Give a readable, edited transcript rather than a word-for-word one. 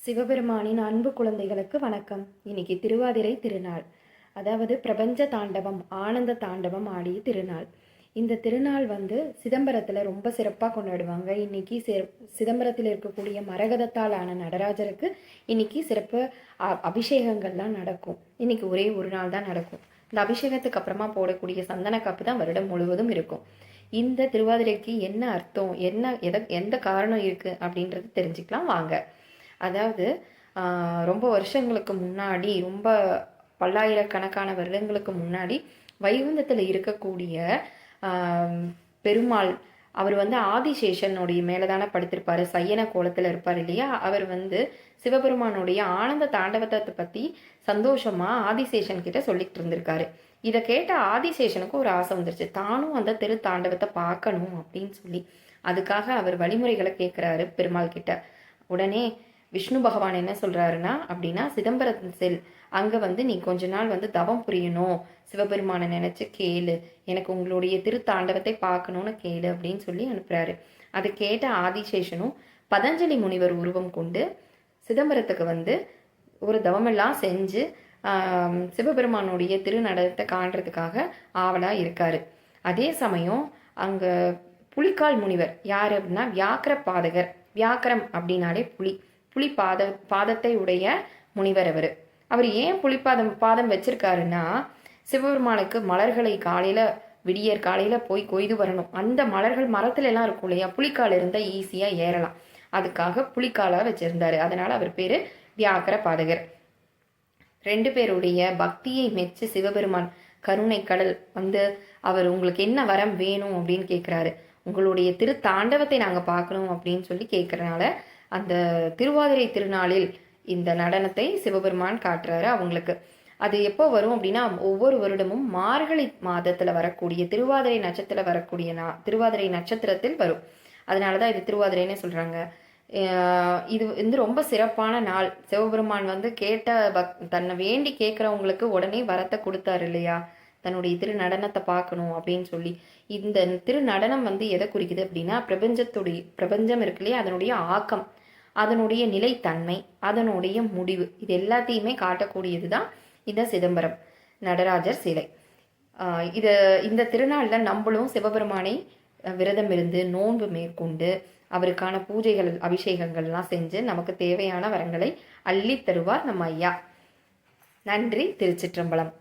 சிவபெருமானின் அன்பு குழந்தைகளுக்கு வணக்கம். இன்னைக்கு திருவாதிரை திருநாள், அதாவது பிரபஞ்ச தாண்டவம், ஆனந்த தாண்டவம் ஆடிய திருநாள். இந்த திருநாள் சிதம்பரத்தில் ரொம்ப சிறப்பாக கொண்டாடுவாங்க. இன்னைக்கு சிதம்பரத்தில் இருக்கக்கூடிய மரகதத்தால் ஆன நடராஜருக்கு இன்னைக்கு சிறப்பு அபிஷேகங்கள்லாம் நடக்கும். இன்னைக்கு ஒரே ஒரு நாள் தான் நடக்கும். இந்த அபிஷேகத்துக்கு அப்புறமா போடக்கூடிய சந்தன காப்பு தான் வருடம் முழுவதும் இருக்கும். இந்த திருவாதிரைக்கு என்ன அர்த்தம், எந்த காரணம் இருக்குது அப்படின்றது தெரிஞ்சுக்கலாம் வாங்க. அதாவது ரொம்ப வருஷங்களுக்கு முன்னாடி, ரொம்ப பல்லாயிரக்கணக்கான வருடங்களுக்கு முன்னாடி வைகுந்தத்தில் இருக்கக்கூடிய பெருமாள், அவர் ஆதிசேஷனுடைய மேலே தானே படுத்திருப்பார், சையன கோலத்தில் இருப்பார் இல்லையா. அவர் சிவபெருமானுடைய ஆனந்த தாண்டவத்தை பற்றி சந்தோஷமாக ஆதிசேஷன் கிட்ட சொல்லிட்டு இருந்திருக்காரு. இதை கேட்ட ஆதிசேஷனுக்கு ஒரு ஆசை வந்துருச்சு, தானும் அந்த திரு தாண்டவத்தை பார்க்கணும் அப்படின்னு சொல்லி. அதுக்காக அவர் வழிமுறைகளை கேட்குறாரு பெருமாள் கிட்ட. உடனே விஷ்ணு பகவான் என்ன சொல்றாருன்னா, அப்படின்னா சிதம்பரம் செல், அங்கே நீ கொஞ்ச நாள் தவம் புரியணும், சிவபெருமானை நினைச்சு கேளு, எனக்கு உங்களுடைய திருத்தாண்டவத்தை பார்க்கணும்னு கேளு அப்படின்னு சொல்லி அனுப்புறாரு. அதை கேட்ட ஆதிசேஷனும் பதஞ்சலி முனிவர் உருவம் கொண்டு சிதம்பரத்துக்கு ஒரு தவமெல்லாம் செஞ்சு சிவபெருமானுடைய திருநடனத்தை காண்றதுக்காக ஆவலா இருக்காரு. அதே சமயம் அங்க புலிக்கால் முனிவர் யாரு அப்படின்னா வியாக்கர பாதகர். வியாக்கரம் அப்படின்னாலே புலி பாதத்தை உடைய முனிவர். அவர் ஏன் பாதம் வச்சிருக்காருன்னா, சிவபெருமானுக்கு மலர்களை விடியற் காலையில போய் கொய்து வரணும். அந்த மலர்கள் மரத்துல எல்லாம் இருக்கும் இல்லையா, புலிக்கால் இருந்தா ஈஸியா ஏறலாம். அதுக்காக புலிக்காலா வச்சிருந்தாரு. அதனால அவர் பேரு வியாக்கர பாதகர். 2 பேருடைய பக்தியை மெச்சு சிவபெருமான் கருணை கடல் அவர் உங்களுக்கு என்ன வரம் வேணும் அப்படின்னு கேட்குறாரு. உங்களுடைய திருத்தாண்டவத்தை நாங்கள் பார்க்கணும் அப்படின்னு சொல்லி கேட்கறனால அந்த திருவாதிரை திருநாளில் இந்த நடனத்தை சிவபெருமான் காட்டுறாரு அவங்களுக்கு. அது எப்போ வரும் அப்படின்னா, ஒவ்வொரு வருடமும் மார்கழி மாதத்துல வரக்கூடிய திருவாதிரை நட்சத்திரத்தில் வரக்கூடிய திருவாதிரை நட்சத்திரத்தில் வரும். அதனாலதான் இது திருவாதிரைன்னு சொல்றாங்க. இது ரொம்ப சிறப்பான நாள். சிவபெருமான் கேட்ட தன்னை வேண்டி கேட்கறவங்களுக்கு உடனே வரத்தை கொடுத்தாரு இல்லையா, தன்னுடைய திரு நடனத்தை பார்க்கணும் அப்படின்னு சொல்லி. இந்த திரு நடனம் எதை குறிக்குது அப்படின்னா, பிரபஞ்சம் இருக்கு இல்லையா, அதனுடைய ஆக்கம், அதனுடைய நிலைத்தன்மை, அதனுடைய முடிவு, இது எல்லாத்தையுமே காட்டக்கூடியது தான் இந்த சிதம்பரம் நடராஜர் சிலை. இந்த திருநாளில் நம்மளும் சிவபெருமானை விரதம் இருந்து நோன்பு மேற்கொண்டு அவருக்கான பூஜைகள் அபிஷேகங்கள்லாம் செஞ்சு நமக்கு தேவையான வரங்களை அள்ளி தருவார் நம்ம ஐயா. நன்றி. திருச்சிற்றம்பலம்.